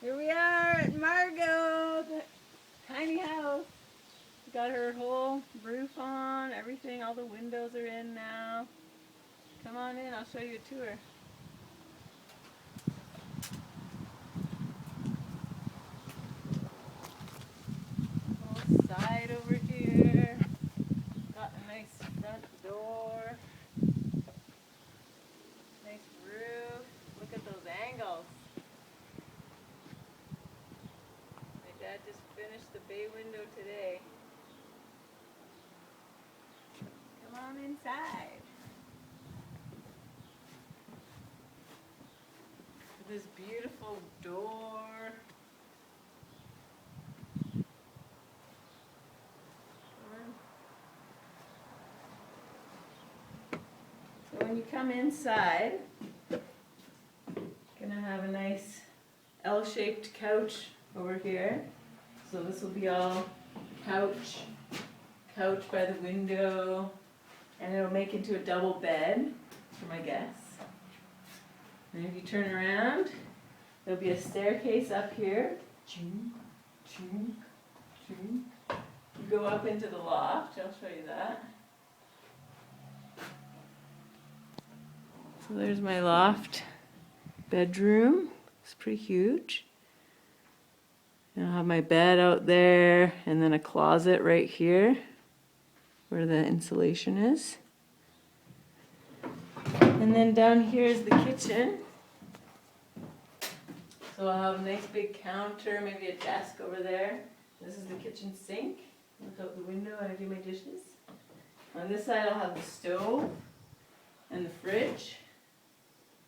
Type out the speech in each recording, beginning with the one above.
Here we are at Margot, the tiny house. Got her whole roof on, everything, all the windows are in now. Come on in, I'll show you a tour. Whole side over here. Got a nice front door. Nice roof. Look at those angles. My dad just finished the bay window today. Come on inside. This beautiful door. So when you come inside, gonna have a nice L-shaped couch over here. So this will be all couch by the window, and it'll make into a double bed for my guests. And if you turn around, there'll be a staircase up here. Ching, ching, ching. You go up into the loft, I'll show you that. So there's my loft bedroom. It's pretty huge. And I'll have my bed out there, and then a closet right here where the insulation is. And then down here is the kitchen. So I'll have a nice big counter, maybe a desk over there. This is the kitchen sink. Look out the window when I do my dishes. On this side I'll have the stove and the fridge.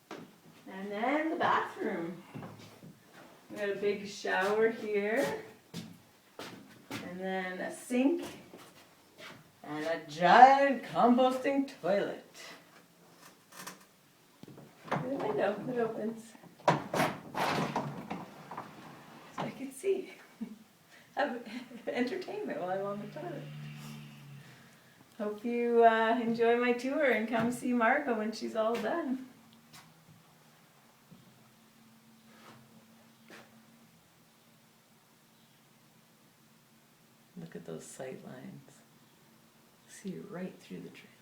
And then the bathroom. We got a big shower here. And then a sink. And a giant composting toilet. Look at the window, it opens. So I can see. Have entertainment while I'm on the toilet. Hope you enjoy my tour and come see Margot when she's all done. Look at those sight lines. See right through the tree.